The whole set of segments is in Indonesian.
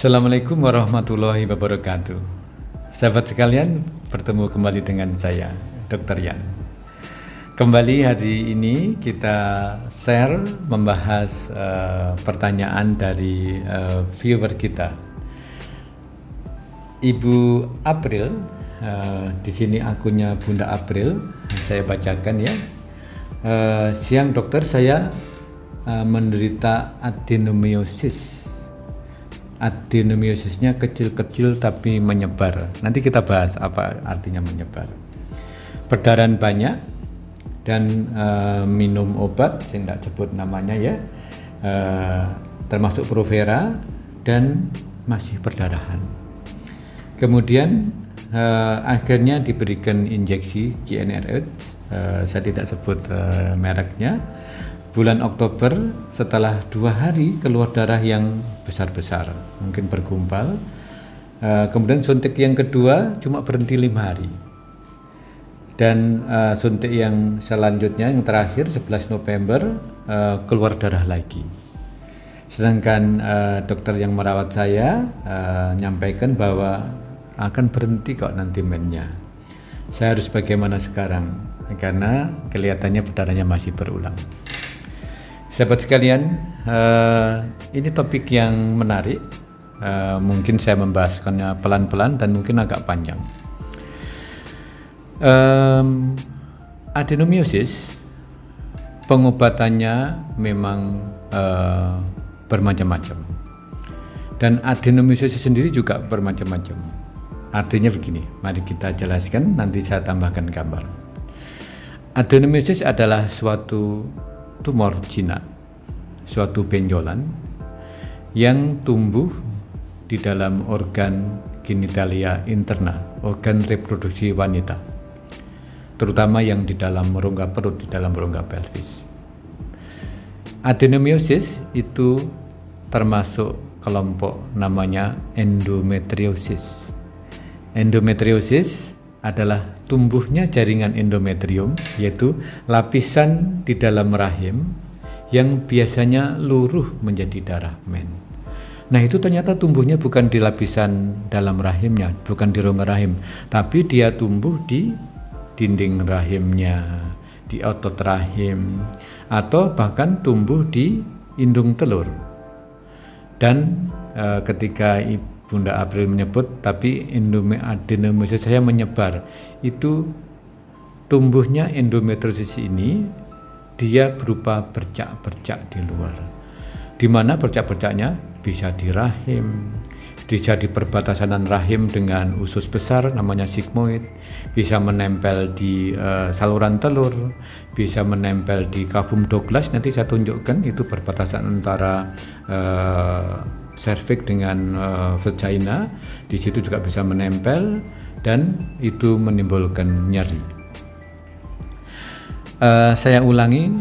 Assalamualaikum warahmatullahi wabarakatuh. Sahabat sekalian, bertemu kembali dengan saya, Dr. Yan. Kembali hari ini kita share membahas pertanyaan dari viewer kita, Ibu April. Di sini akunnya Bunda April, saya bacakan ya. Siang dokter, saya menderita adenomiosis. Adenomiosisnya kecil-kecil tapi menyebar. Nanti kita bahas apa artinya menyebar. Perdarahan banyak dan minum obat, saya tidak sebut namanya ya, termasuk Provera, dan masih perdarahan. Kemudian akhirnya diberikan injeksi GnRH, saya tidak sebut mereknya. Bulan Oktober, setelah 2 hari keluar darah yang besar-besar, mungkin bergumpal. Kemudian suntik yang kedua cuma berhenti 5 hari. Dan suntik yang selanjutnya, yang terakhir 11 November, keluar darah lagi. Sedangkan dokter yang merawat saya nyampaikan bahwa akan berhenti kok nanti mennya. Saya harus bagaimana sekarang? Karena kelihatannya perdarahannya masih berulang. Sahabat sekalian, ini topik yang menarik. Mungkin saya membahaskannya pelan-pelan dan mungkin agak panjang. Adenomiosis, pengobatannya memang bermacam-macam. Dan adenomiosis sendiri juga bermacam-macam. Artinya begini, mari kita jelaskan, nanti saya tambahkan gambar. Adenomiosis adalah suatu tumor jinak, suatu benjolan yang tumbuh di dalam organ genitalia interna, organ reproduksi wanita, terutama yang di dalam rongga perut, di dalam rongga pelvis. Adenomiosis itu termasuk kelompok namanya endometriosis. Endometriosis adalah tumbuhnya jaringan endometrium, yaitu lapisan di dalam rahim yang biasanya luruh menjadi darah men. Nah, itu ternyata tumbuhnya bukan di lapisan dalam rahimnya, bukan di rongga rahim, tapi dia tumbuh di dinding rahimnya, di otot rahim, atau bahkan tumbuh di indung telur. Dan ketika Bunda April menyebut, tapi adenomiosis saya menyebar, itu tumbuhnya endometriosis ini dia berupa bercak-bercak di luar. Di mana bercak-bercaknya bisa di rahim, bisa di perbatasan rahim dengan usus besar namanya sigmoid, bisa menempel di saluran telur, bisa menempel di cavum Douglas, nanti saya tunjukkan itu perbatasan antara cervix dengan vagina, di situ juga bisa menempel dan itu menimbulkan nyeri. Saya ulangi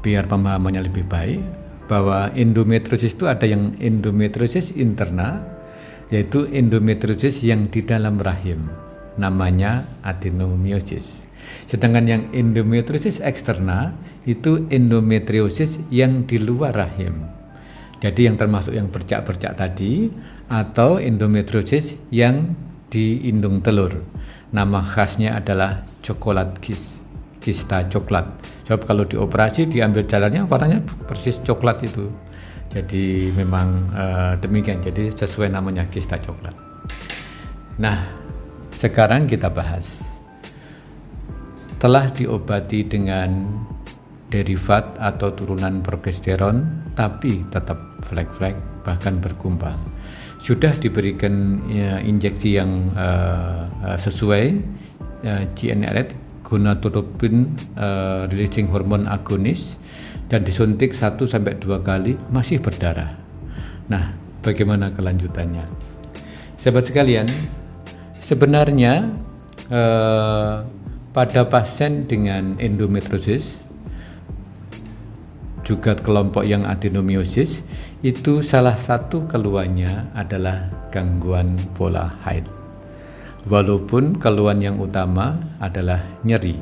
biar pemahamannya lebih baik, bahwa endometriosis itu ada yang endometriosis interna, yaitu endometriosis yang di dalam rahim, namanya adenomiosis. Sedangkan yang endometriosis eksterna itu endometriosis yang di luar rahim. Jadi yang termasuk yang bercak-bercak tadi, atau endometriosis yang di indung telur. Nama khasnya adalah coklat kista coklat. Sebab kalau dioperasi diambil jalannya warnanya persis coklat itu. Jadi memang demikian. Jadi sesuai namanya kista coklat. Nah, sekarang kita bahas. Telah diobati dengan derivat atau turunan progesteron, tapi tetap flek-flek bahkan bergumpal. Sudah diberikan injeksi yang sesuai GnRH, gonadotropin releasing hormone agonis, dan disuntik 1-2 kali, masih berdarah. Nah, bagaimana kelanjutannya? Sahabat sekalian, sebenarnya pada pasien dengan endometriosis, juga kelompok yang adenomiosis, itu salah satu keluhannya adalah gangguan pola haid. Walaupun keluhan yang utama adalah nyeri.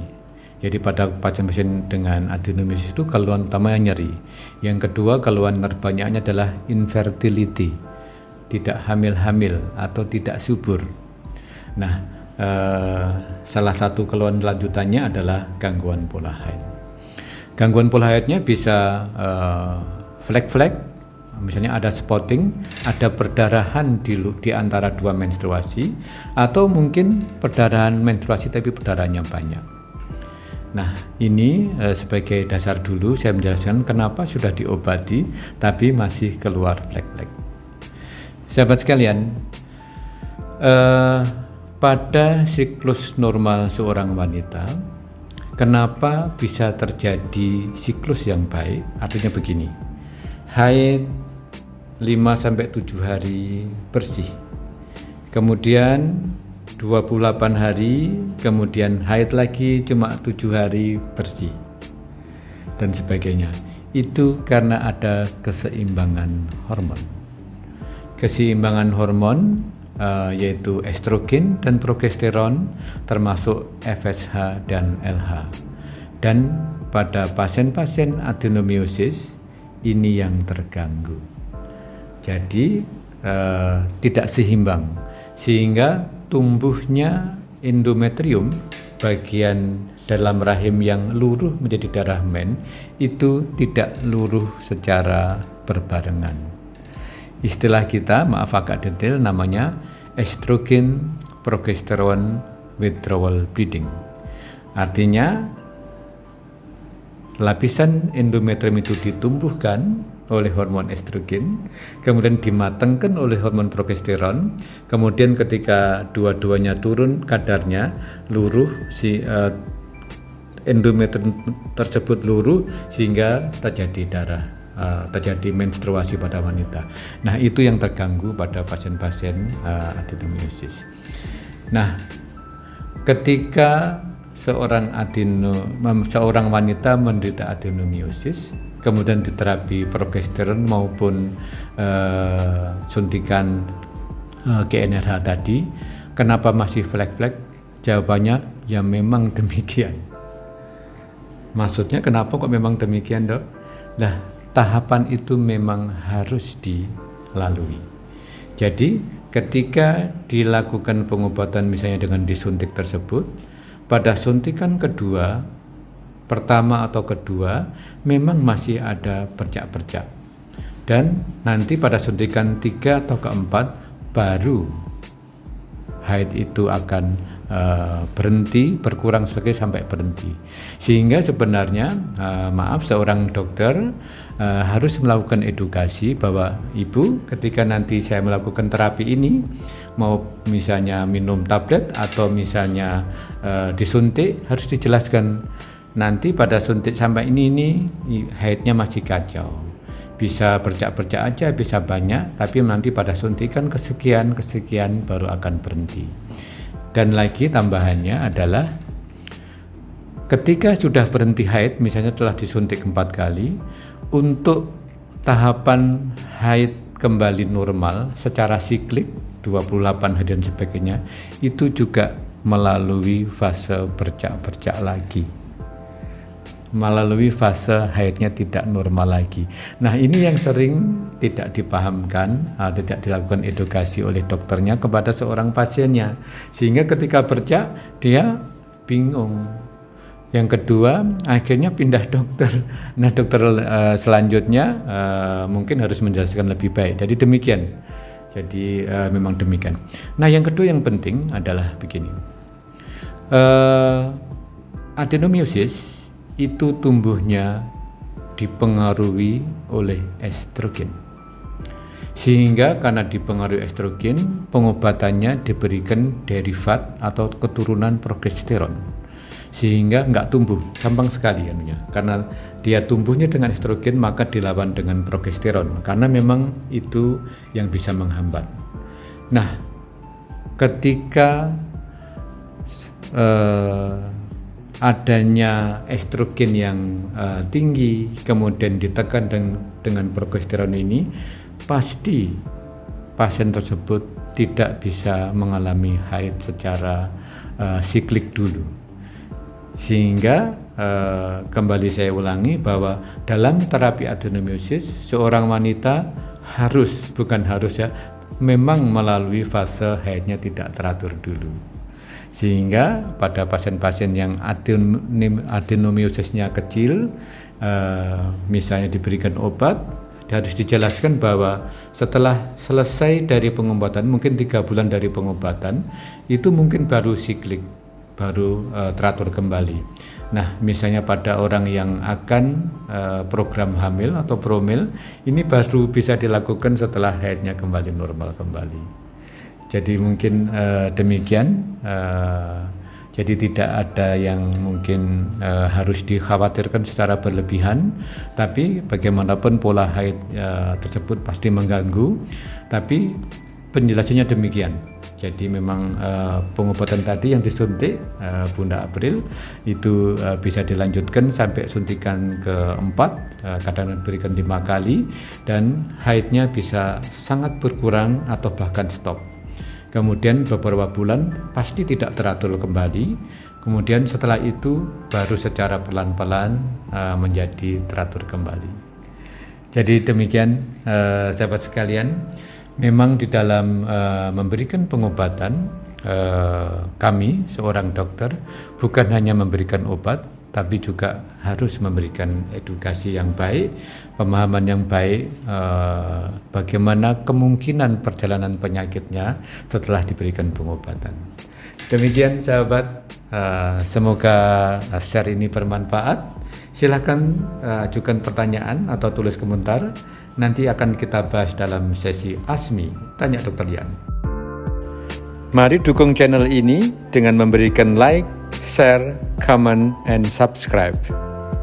Jadi pada pasien-pasien dengan adenomiosis itu keluhan utamanya nyeri. Yang kedua, keluhan terbanyaknya adalah infertility. tidak hamil-hamil atau tidak subur. Nah, salah satu keluhan lanjutannya adalah gangguan pola haid. Gangguan pola haidnya bisa flek-flek, misalnya ada spotting, ada perdarahan di antara dua menstruasi, atau mungkin perdarahan menstruasi tapi perdarahannya banyak. Nah, ini sebagai dasar dulu saya menjelaskan kenapa sudah diobati tapi masih keluar flek-flek. Sahabat sekalian, pada siklus normal seorang wanita, kenapa bisa terjadi siklus yang baik? Artinya begini, haid 5-7 hari bersih, kemudian 28 hari, kemudian haid lagi cuma 7 hari bersih, dan sebagainya. Itu karena ada keseimbangan hormon. Keseimbangan hormon yaitu estrogen dan progesteron, termasuk FSH dan LH. Dan pada pasien-pasien adenomiosis ini yang terganggu. Jadi tidak seimbang, sehingga tumbuhnya endometrium, bagian dalam rahim yang luruh menjadi darah men, itu tidak luruh secara berbarengan. Istilah kita, maaf agak detail, namanya estrogen progesterone withdrawal bleeding. Artinya lapisan endometrium itu ditumbuhkan oleh hormon estrogen, kemudian dimatangkan oleh hormon progesteron, kemudian ketika dua-duanya turun kadarnya, luruh endometrium tersebut luruh sehingga terjadi menstruasi pada wanita. Nah, itu yang terganggu pada pasien-pasien adenomiosis. Nah, ketika seorang wanita menderita adenomiosis, kemudian diterapi progesteron maupun suntikan GnRH tadi, kenapa masih flek-flek? Jawabannya, ya memang demikian. Maksudnya kenapa kok memang demikian, Dok? Nah, tahapan itu memang harus dilalui. Jadi ketika dilakukan pengobatan misalnya dengan disuntik tersebut, pada suntikan pertama atau kedua memang masih ada bercak-bercak, dan nanti pada suntikan 3 atau keempat baru haid itu akan berhenti, berkurang sampai berhenti. Sehingga sebenarnya seorang dokter harus melakukan edukasi bahwa ibu, ketika nanti saya melakukan terapi ini, mau misalnya minum tablet atau misalnya disuntik, harus dijelaskan nanti pada suntik sampai ini haidnya masih kacau, bisa bercak-bercak aja, bisa banyak, tapi nanti pada suntikan kesekian baru akan berhenti. Dan lagi tambahannya adalah ketika sudah berhenti haid, misalnya telah disuntik 4 kali, untuk tahapan haid kembali normal secara siklik 28 hari dan sebagainya, itu juga melalui fase bercak-bercak lagi, melalui fase haidnya tidak normal lagi. Nah, ini yang sering tidak dipahamkan, tidak dilakukan edukasi oleh dokternya kepada seorang pasiennya, sehingga ketika bercak dia bingung. Yang kedua, akhirnya pindah dokter. Nah, dokter selanjutnya mungkin harus menjelaskan lebih baik. Jadi demikian. Jadi memang demikian. Nah, yang kedua yang penting adalah begini. Adenomiosis itu tumbuhnya dipengaruhi oleh estrogen, sehingga karena dipengaruhi estrogen, pengobatannya diberikan derivat atau keturunan progesteron, sehingga nggak tumbuh, gampang sekali anunya. Karena dia tumbuhnya dengan estrogen, maka dilawan dengan progesteron, karena memang itu yang bisa menghambat. Nah, ketika adanya estrogen yang tinggi kemudian ditekan dengan progesteron ini, pasti pasien tersebut tidak bisa mengalami haid secara siklik dulu. Sehingga kembali saya ulangi bahwa dalam terapi adenomiosis, seorang wanita memang melalui fase haidnya tidak teratur dulu. Sehingga pada pasien-pasien yang adenomiosisnya kecil, misalnya diberikan obat, harus dijelaskan bahwa setelah selesai dari pengobatan, mungkin 3 bulan dari pengobatan, itu mungkin baru siklik, baru teratur kembali. Nah, misalnya pada orang yang akan program hamil atau promil, ini baru bisa dilakukan setelah haidnya kembali normal kembali. Jadi mungkin demikian. Jadi tidak ada yang mungkin harus dikhawatirkan secara berlebihan, tapi bagaimanapun pola haid tersebut pasti mengganggu, tapi penjelasannya demikian. Jadi memang pengobatan tadi yang disuntik Bunda April itu bisa dilanjutkan sampai suntikan keempat, kadang diberikan 5 kali, dan haidnya bisa sangat berkurang atau bahkan stop. Kemudian beberapa bulan pasti tidak teratur kembali. Kemudian setelah itu baru secara pelan-pelan menjadi teratur kembali. Jadi demikian sahabat sekalian, memang di dalam memberikan pengobatan, kami seorang dokter bukan hanya memberikan obat, tapi juga harus memberikan edukasi yang baik, pemahaman yang baik, bagaimana kemungkinan perjalanan penyakitnya setelah diberikan pengobatan. Demikian sahabat, semoga share ini bermanfaat. Silakan ajukan pertanyaan atau tulis komentar, nanti akan kita bahas dalam sesi ASMI Tanya Dr. Yan. Mari dukung channel ini dengan memberikan like, share, comment, and subscribe.